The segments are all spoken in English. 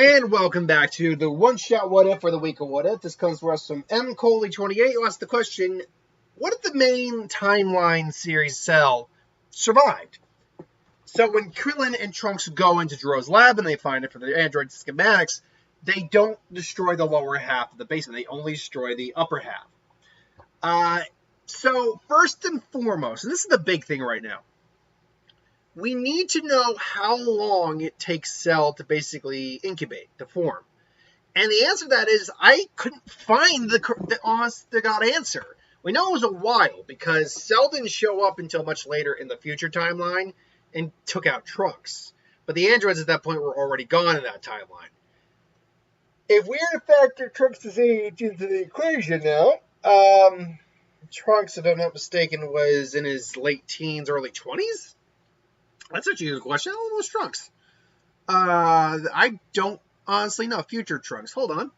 And welcome back to the one-shot what if for the week of what if. This comes to us from M. Coley28, who asked the question, what if the main timeline series Cell survived? So when Krillin and Trunks go into Dro's lab and they find it for the android schematics, they don't destroy the lower half of the basement. They only destroy the upper half. So first and foremost, and this is the big thing right now, we need to know how long it takes Cell to basically incubate, to form. And the answer to that is, I couldn't find the honest-to-God answer. We know it was a while, because Cell didn't show up until much later in the future timeline and took out Trunks. But the androids at that point were already gone in that timeline. If we are to factor Trunks' age into the equation now, Trunks, if I'm not mistaken, was in his late teens, early 20s? That's actually a good question. How old was Trunks? I don't honestly know. Future Trunks. Hold on.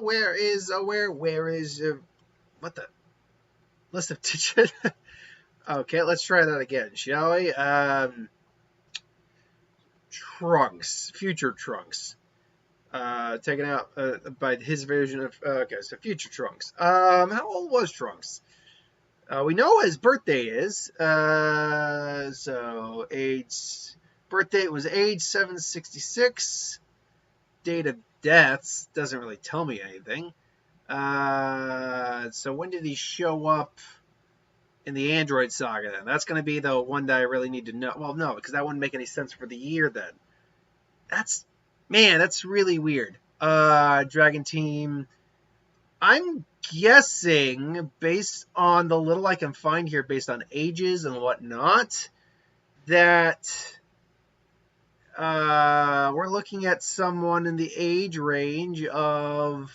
Where is what the list of digits? Okay, let's try that again, shall we? Trunks. Future Trunks. Taken out by his version of. Okay, so future Trunks. How old was Trunks? We know what his birthday is. So birthday was age 766. Date of deaths doesn't really tell me anything. So when did he show up in the Android saga then? That's going to be the one that I really need to know. Well, no, because that wouldn't make any sense for the year then. That's really weird. Dragon Team. I'm guessing, based on the little I can find here, based on ages and whatnot, that we're looking at someone in the age range of,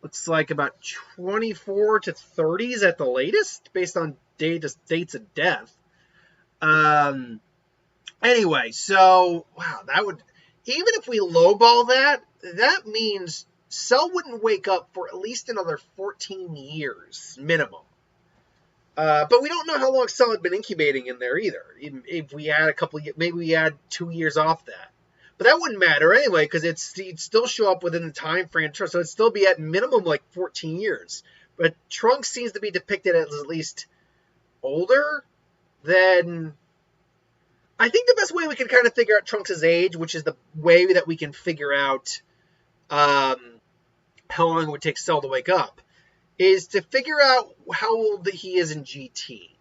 looks like about 24 to 30s at the latest, based on dates of death. Anyway, so, wow, that would, even if we lowball that means Cell wouldn't wake up for at least another 14 years, minimum. But we don't know how long Cell had been incubating in there either. Even if we add a couple, maybe we add 2 years off that. But that wouldn't matter anyway, because it'd still show up within the time frame. So it'd still be at minimum like 14 years. But Trunks seems to be depicted as at least older than... I think the best way we can kind of figure out Trunks' age, which is the way that we can figure out how long it would take Cell to wake up, is to figure out how old he is in GT.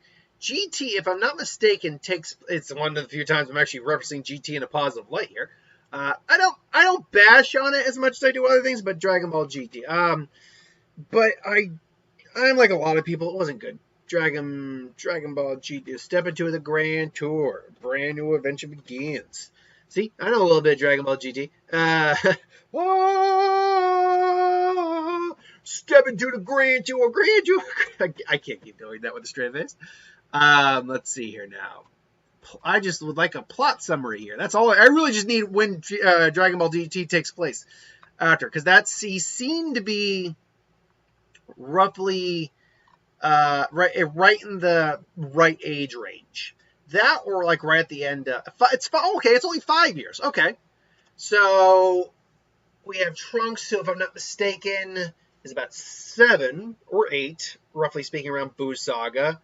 GT, if I'm not mistaken, it's one of the few times I'm actually referencing GT in a positive light here. I don't bash on it as much as I do other things, but Dragon Ball GT. But I'm like a lot of people, it wasn't good. Dragon Ball GT, step into the grand tour, brand new adventure begins. See, I know a little bit of Dragon Ball GT. Step into the grand tour. I can't keep doing that with a straight face. Let's see here now. I just would like a plot summary here. That's all. I really just need when Dragon Ball GT takes place after, because he seemed to be roughly right in the right age range. That or like right at the end. It's only 5 years. Okay, so we have Trunks, who, if I'm not mistaken, is about 7 or 8, roughly speaking, around Buu Saga.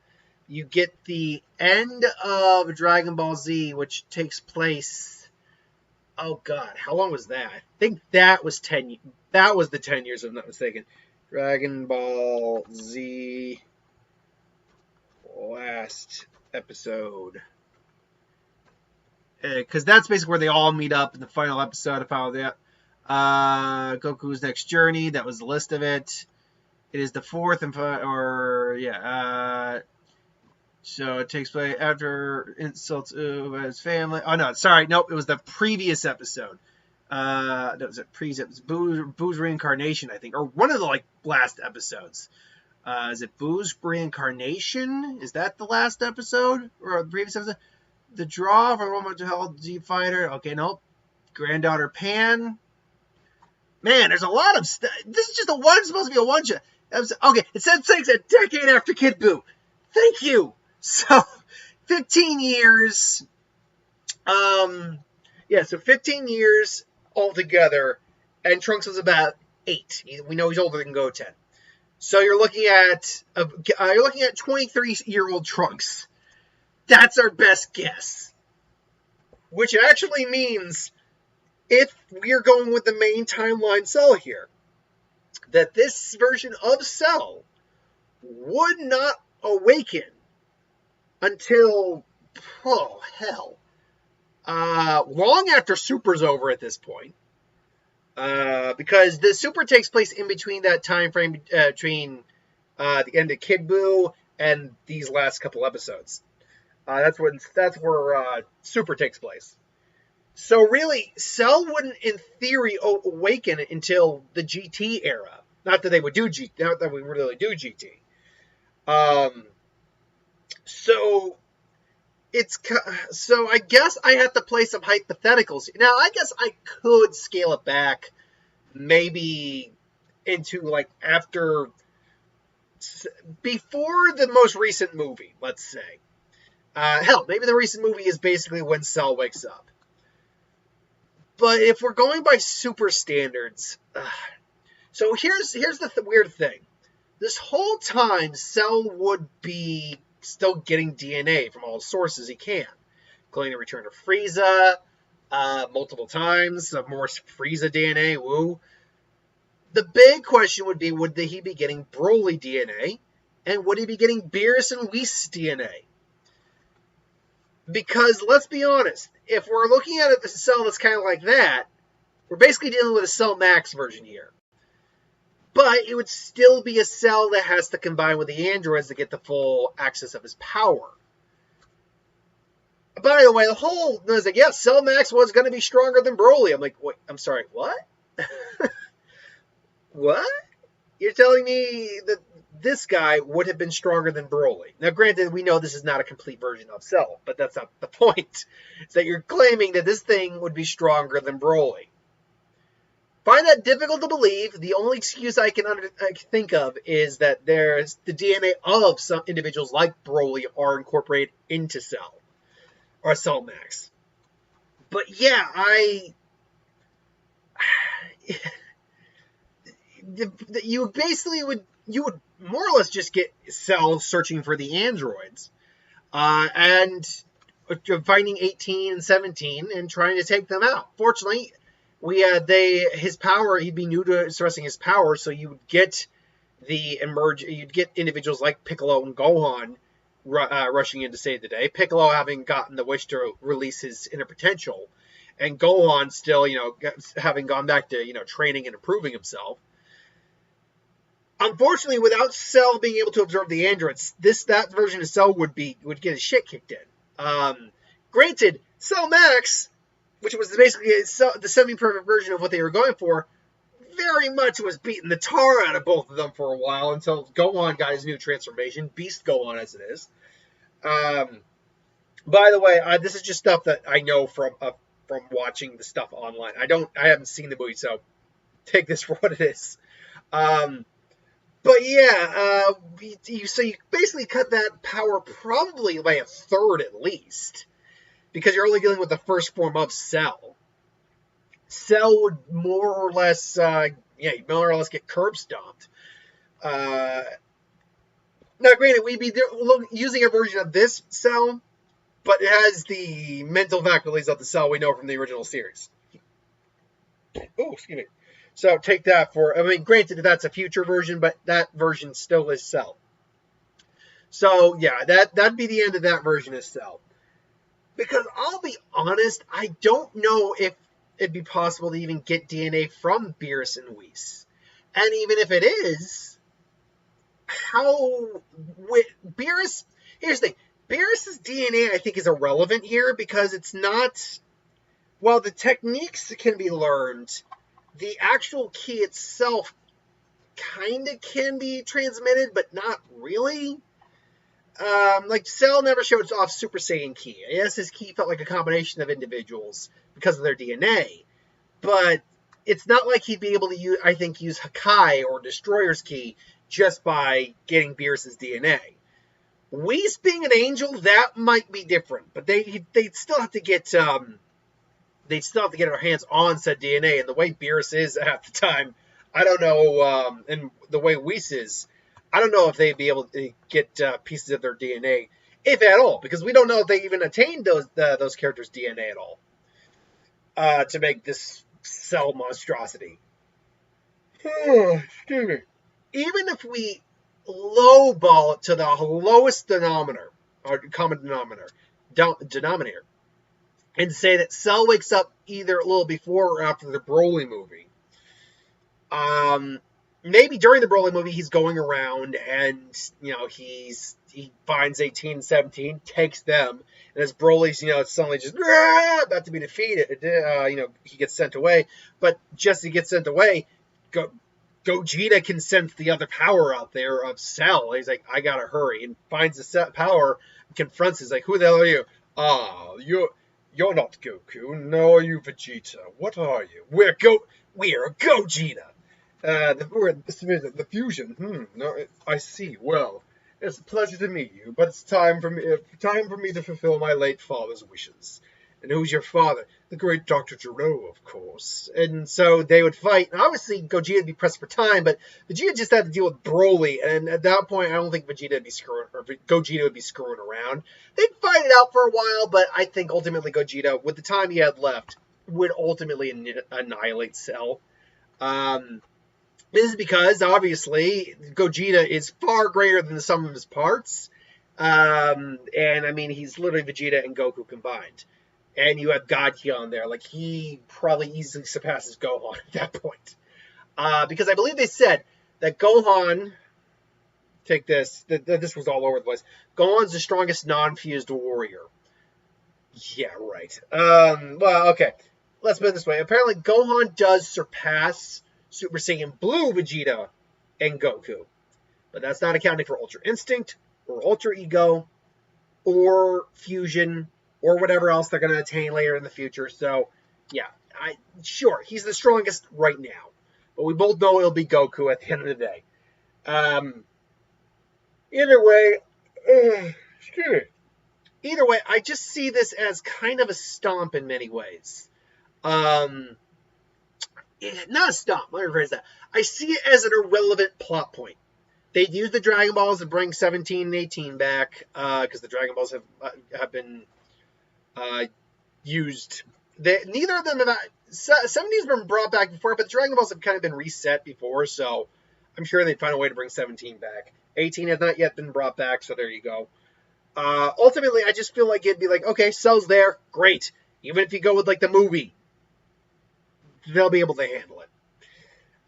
You get the end of Dragon Ball Z, which takes place... Oh, God. How long was that? I think that was 10... That was the 10 years, if I'm not mistaken. Dragon Ball Z... Last episode. Because that's basically where they all meet up in the final episode of how they... Goku's Next Journey. That was the list of it. It is the 4th so it takes place after insults of his family. Oh no, sorry, nope. It was the previous episode. That was Boo's reincarnation, I think, or one of the last episodes. Is it Boo's reincarnation? Is that the last episode or the previous episode? The draw for One More Hell Z Fighter. Okay, nope. Granddaughter Pan. Man, there's a lot of stuff. This is just supposed to be a one shot. Okay, it said 6 a decade after Kid Buu. Thank you. So, 15 years. So 15 years altogether, and Trunks was about 8. We know he's older than Goten. So you're looking at 23-year-old Trunks. That's our best guess. Which actually means, if we're going with the main timeline Cell here, that this version of Cell would not awaken until, long after Super's over at this point. Because the Super takes place in between that time frame between the end of Kid Buu and these last couple episodes. That's where Super takes place. So really, Cell wouldn't, in theory, awaken until the GT era. Not that we really do GT. So I guess I have to play some hypotheticals. Now, I guess I could scale it back, maybe into before the most recent movie, let's say. Maybe the recent movie is basically when Cell wakes up. But if we're going by Super standards, so here's the weird thing. This whole time, Cell would be still getting DNA from all sources he can, including the return of Frieza multiple times, some more Frieza DNA, woo. The big question would be, would he be getting Broly DNA, and would he be getting Beerus and Whis DNA? Because, let's be honest, if we're looking at a Cell that's kind of like that, we're basically dealing with a Cell Max version here. But it would still be a Cell that has to combine with the androids to get the full access of his power. By the way, I was like, yeah, Cell Max was going to be stronger than Broly. I'm like, wait, I'm sorry, what? What? You're telling me that this guy would have been stronger than Broly? Now, granted, we know this is not a complete version of Cell, but that's not the point. It's that you're claiming that this thing would be stronger than Broly. Find that difficult to believe. The only excuse I can think of is that there's the DNA of some individuals like Broly are incorporated into Cell, or Cell Max. But yeah, you would more or less just get Cell searching for the androids, and finding 18 and 17 and trying to take them out. Fortunately, his power, he'd be new to expressing his power, so you would get you'd get individuals like Piccolo and Gohan rushing in to save the day. Piccolo having gotten the wish to release his inner potential, and Gohan still, having gone back to, training and improving himself. Unfortunately, without Cell being able to absorb the androids, that version of Cell would get his shit kicked in. Granted, Cell Max, which was basically the semi-perfect version of what they were going for, very much was beating the tar out of both of them for a while until Gohan got his new transformation, Beast Gohan as it is. By the way, this is just stuff that I know from watching the stuff online. I haven't seen the movie, so take this for what it is. But yeah, so you basically cut that power probably by a third at least, because you're only dealing with the first form of Cell. Cell would more or less get curb stomped. Now, granted, we'd be using a version of this Cell, but it has the mental faculties of the Cell we know from the original series. Oh, excuse me. So take that granted, that's a future version, but that version still is Cell. So yeah, that'd be the end of that version of Cell. Because I'll be honest, I don't know if it'd be possible to even get DNA from Beerus and Whis. And even if it is, Beerus, here's the thing, Beerus' DNA I think is irrelevant here because it's not, while the techniques can be learned, the actual key itself kind of can be transmitted, but not really. Cell never showed off Super Saiyan Ki. Yes, his Ki felt like a combination of individuals because of their DNA. But it's not like he'd be able to use Hakai or Destroyer's Ki just by getting Beerus' DNA. Whis being an angel, that might be different, but they'd still have to get they'd still have to get our hands on said DNA. And the way Beerus is at the time, I don't know, and the way Whis is, I don't know if they'd be able to get pieces of their DNA, if at all, because we don't know if they even attained those characters' DNA at all to make this cell monstrosity. Excuse me. Even if we lowball it to the lowest denominator, or common denominator, and say that Cell wakes up either a little before or after the Broly movie. Maybe during the Broly movie, he's going around and, he finds 18 and 17, takes them, and as Broly's, suddenly just about to be defeated, he gets sent away. But just as he gets sent away, Gogeta can sense the other power out there of Cell. He's like, I gotta hurry, and finds the power, and confronts. He's like, who the hell are you? You're not Goku, nor are you Vegeta. What are you? We're Gogeta. The fusion. No, I see. Well, it's a pleasure to meet you, but it's time for me to fulfill my late father's wishes. And who's your father? The great Dr. Gero, of course. And so they would fight. And obviously, Gogeta would be pressed for time, but Vegeta just had to deal with Broly. And at that point, I don't think Gogeta would be screwing around. They'd fight it out for a while, but I think ultimately Gogeta, with the time he had left, would ultimately annihilate Cell. This is because, obviously, Gogeta is far greater than the sum of his parts. And, I mean, he's literally Vegeta and Goku combined. And you have Godhya on there. Like, he probably easily surpasses Gohan at that point. Because I believe they said that Gohan, take this, this was all over the place. Gohan's the strongest non-fused warrior. Yeah, right. Well, okay. Let's put it this way. Apparently, Gohan does surpass Super Saiyan Blue Vegeta and Goku. But that's not accounting for Ultra Instinct, or Ultra Ego, or Fusion, or whatever else they're going to attain later in the future. So, yeah, sure, he's the strongest right now. But we both know it'll be Goku at the end of the day. Either way, I just see this as kind of a stomp in many ways. Not a stomp, let me rephrase that. I see it as an irrelevant plot point. They'd use the Dragon Balls to bring 17 and 18 back, because the Dragon Balls have been used. Neither of them have. 17's been brought back before, but the Dragon Balls have kind of been reset before, so I'm sure they'd find a way to bring 17 back. 18 has not yet been brought back, so there you go. Ultimately, I just feel like it'd be like, okay, Cell's there, great. Even if you go with like the movie, they'll be able to handle it.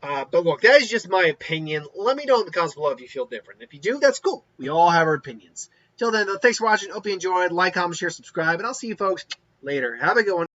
But look, that is just my opinion. Let me know in the comments below if you feel different. If you do, that's cool. We all have our opinions. Till then, though, thanks for watching. Hope you enjoyed. Like, comment, share, subscribe, and I'll see you folks later. Have a good one.